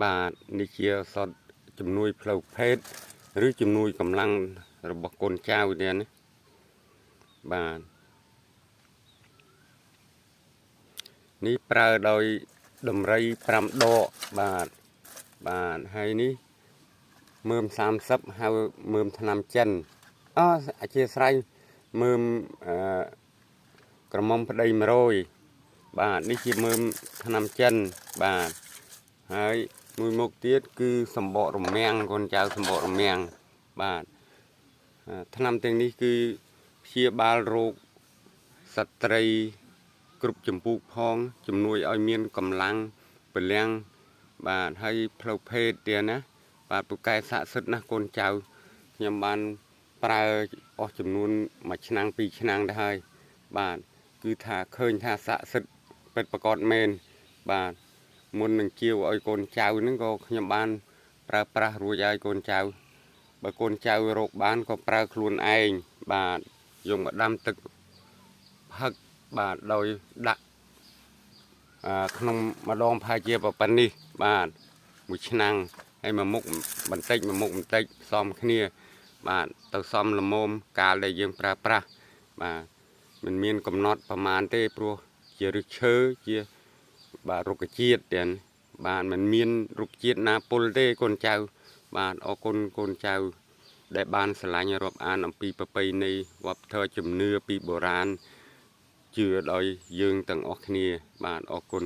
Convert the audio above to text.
បាទនេះជាសតជំនួយផ្លូវភេទឬជំនួយកម្លាំងរបស់កូនចៅទៀតណាបាទនេះប្រើដោយដំរី5ដកបាទហើយនេះមើម30ហៅមើមថ្នាំចិនអធិស្ឋានមើមក្រមុំប្តី100បាទនេះជាមើមថ្នាំចិនបាទហើយមួយមុខទៀតគឺសម្បករមាំងកូនចៅសម្បករមាំងបាទថ្នាំទាំងនេះគឺព្យាបាលរោគសត្រីគ្រប់ចម្ពោះផងជំនួយឲ្យមានកម្លាំងពលំបាទហើយផ្លូវភេទទៀតណាបាទពូកែស័ក្តិសិទ្ធណាកូនចៅខ្ញុំបានប្រើអស់ចំនួន1ឆ្នាំ2ឆ្នាំទៅហើយបាទគឺថាឃើញថាស័ក្តិសិទ្ធពិតប្រាកដមែនបាទមុននឹងជាវឲ្យកូនចៅហ្នឹងក៏ខ្ញុំបានប្រើប្រាស់រួចហើយកូនចៅបើកូនចៅរកបានក៏ប្រើខ្លួនឯងបាទយកមកដាំទឹកផឹកបាទដោយដាក់ក្នុងម្ដងប្រហែលជាប៉ុណ្នេះបាទមួយឆ្នាំងហើយមួយមុខបន្តិចផ្សំគ្នាបាទទៅសំល្មមកាលដែលយើងប្រើប្រាស់បាទមិនមានកំណត់ប្រមាណទេព្រោះជាឫសឈើជាបាទរុក្ខជាតិទាំងបាទមិនមានរុក្ខជាតិណាពុលទេកូនចៅបាទអរគុណកូនចៅដែលបានឆ្លាញ់រាប់អានអំពីប្រពៃណីវប្បធម៌ជំនឿពីបុរាណជឿដោយយើងទាំងអស់គ្នាបាទអរគុណ